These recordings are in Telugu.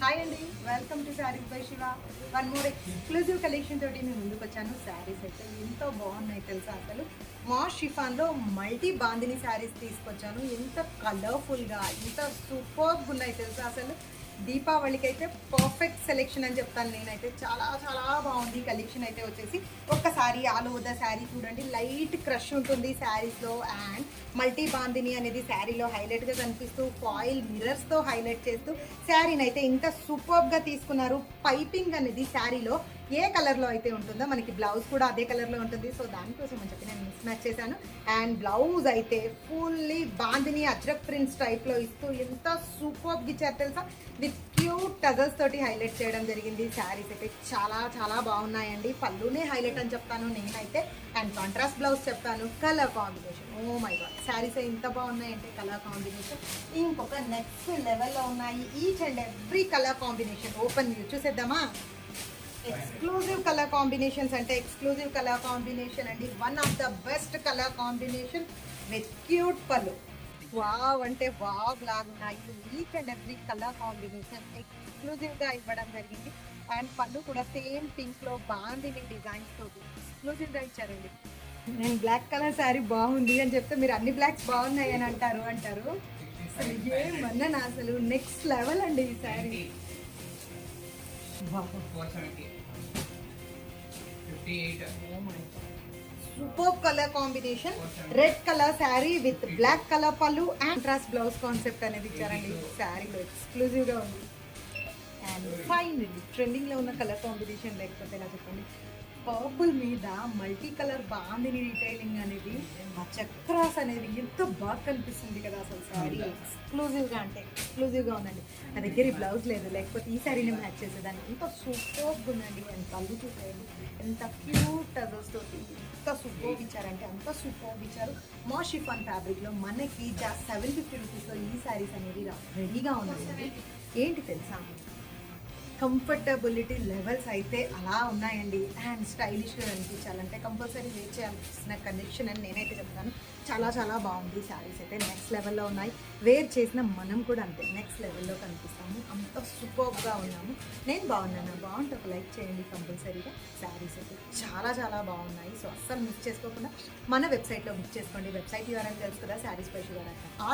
హాయ్ అండి, welcome to saris by Shiva. One more exclusive collection తోటి నేను ముందుకు వచ్చాను. శారీస్ అయితే ఎంతో బాగున్నాయి తెలుసా. అసలు మాస్ షిఫాన్లో మల్టీ బాందిని శారీస్ తీసుకొచ్చాను. ఎంత కలర్ఫుల్గా, ఎంత సూపర్గా ఉన్నాయి తెలుసా. అసలు దీపావళికి అయితే పర్ఫెక్ట్ సెలెక్షన్ అని చెప్తాను నేనైతే. చాలా చాలా బాగుంది కలెక్షన్ అయితే. వచ్చేసి ఒక్కసారి ఆల్ ఓవర్ ద శారీ చూడండి. లైట్ క్రష్ ఉంటుంది శారీస్లో, అండ్ మల్టీ బాందిని అనేది శారీలో హైలైట్గా కనిపిస్తూ ఫాయిల్ మిర్రర్స్తో హైలైట్ చేస్తూ శారీని అయితే ఇంత సూపర్గా తీసుకున్నారు. పైపింగ్ అనేది శారీలో ఏ కలర్లో అయితే ఉంటుందో మనకి బ్లౌజ్ కూడా అదే కలర్లో ఉంటుంది. సో దానికోసం అని చెప్పి నేను మిస్ మ్యాచ్ చేశాను. అండ్ బ్లౌజ్ అయితే ఫుల్లీ బాందిని అజ్రక్ ప్రింట్స్ టైప్లో ఇస్తూ ఎంత సూపర్గా ఇచ్చారు తెలుసా. విత్ క్యూట్ టజల్స్ తోటి హైలైట్ చేయడం జరిగింది. శారీస్ అయితే చాలా చాలా బాగున్నాయండి. పళ్ళునే హైలైట్ అని చెప్తాను నేనైతే. అండ్ కాంట్రాస్ట్ బ్లౌజ్ చెప్తాను. Colour combination, oh my God, saris ఎంత బాగున్నాయంటే కలర్ కాంబినేషన్ ఇంకొక నెక్స్ట్ లెవెల్లో ఉన్నాయి. Each and every colour combination open view చూసేద్దామా. ఎక్స్క్లూజివ్ కలర్ కాంబినేషన్స్ అంటే ఎక్స్క్లూజివ్ కలర్ కాంబినేషన్ అండి. One of the best colour combination with cute pallu. Wow అంటే వావ్ లాగున్నాయి. Each and every colour combination ఎక్స్క్లూజివ్గా ఇవ్వడం జరిగింది. అండ్ పళ్ళు కూడా సేమ్ పింక్లో బాగుంది డిజైన్స్ తోటి ఎక్స్క్లూజివ్గా ఇచ్చారండి. నేను బ్లాక్ కలర్ శారీ బాగుంది అని చెప్తే మీరు అన్ని బ్లాక్స్ బాగున్నాయి అని అంటారు. అసలు ఏమన్నా అసలు నెక్స్ట్ లెవెల్ అండి ఈ sari. Super colour combination. Red colour sari with black colour పళ్ళు అండ్ కాంట్రాస్ట్ బ్లౌజ్ కాన్సెప్ట్ అనేది ఇచ్చారండి. శారీలో ఎక్స్క్లూజివ్గా ఉంది. అండ్ ఫైనల్లీ ట్రెండింగ్లో ఉన్న కలర్ కాంబినేషన్ లేకపోతే ఎలా చెప్పండి, పర్పుల్ మీద మల్టీ కలర్ బాందిని డీటైలింగ్ అనేది, ఆ చక్రాస్ అనేది ఎంత బాగా కనిపిస్తుంది కదా అసలు. శారీ ఎక్స్క్లూజివ్గా అంటే ఎక్స్క్లూజివ్గా ఉందండి. నా దగ్గర ఈ బ్లౌజ్ లేదు, లేకపోతే ఈ శారీని మ్యాచ్ చేసేదానికి. ఎంత సూపర్గా ఉందండి. అండ్ పళ్ళు చూసేయండి ఎంత క్యూట్ టజల్స్ తోటి ఎంత సూపర్గా ఇచ్చారంటే అంత సూపర్గా ఇచ్చారు. మా షిఫాన్ ఫ్యాబ్రిక్లో మనకి జస్ట్ 750 రూపీస్లో ఈ శారీస్ అనేది రెడీగా ఉన్నాయండి. ఏంటి తెలుసా, కంఫర్టబిలిటీ లెవెల్స్ అయితే అలా ఉన్నాయండి. అండ్ స్టైలిష్గా కనిపించాలంటే కంపల్సరీ వేర్ చేయాల్సిన కనెక్షన్ అని నేనైతే చెప్తాను. చాలా చాలా బాగుంది. శారీస్ అయితే నెక్స్ట్ లెవెల్లో ఉన్నాయి. వేర్ చేసిన మనం కూడా అంతే నెక్స్ట్ లెవెల్లో కనిపిస్తాము. అంత సూపర్గా ఉన్నాము. నేను బాగున్నాను, బాగుంటే ఒక లైక్ చేయండి కంపల్సరీగా. శారీస్ అయితే చాలా చాలా బాగున్నాయి. సో అస్సలు మిస్ చేసుకోకుండా మన వెబ్సైట్లో బుక్ చేసుకోండి. వెబ్సైట్ యూఆర్ఎల్ తెలుసు కదా, saris by Shiva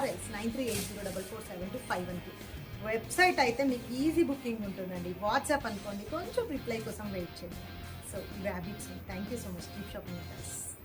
RS 9380447251. Website అయితే మీకు ఈజీ బుకింగ్ ఉంటుందండి. వాట్సాప్ అనుకోండి, కొంచెం రిప్లై కోసం వెయిట్ చేయండి. So grab it's. Thank you so much. Keep shopping with us.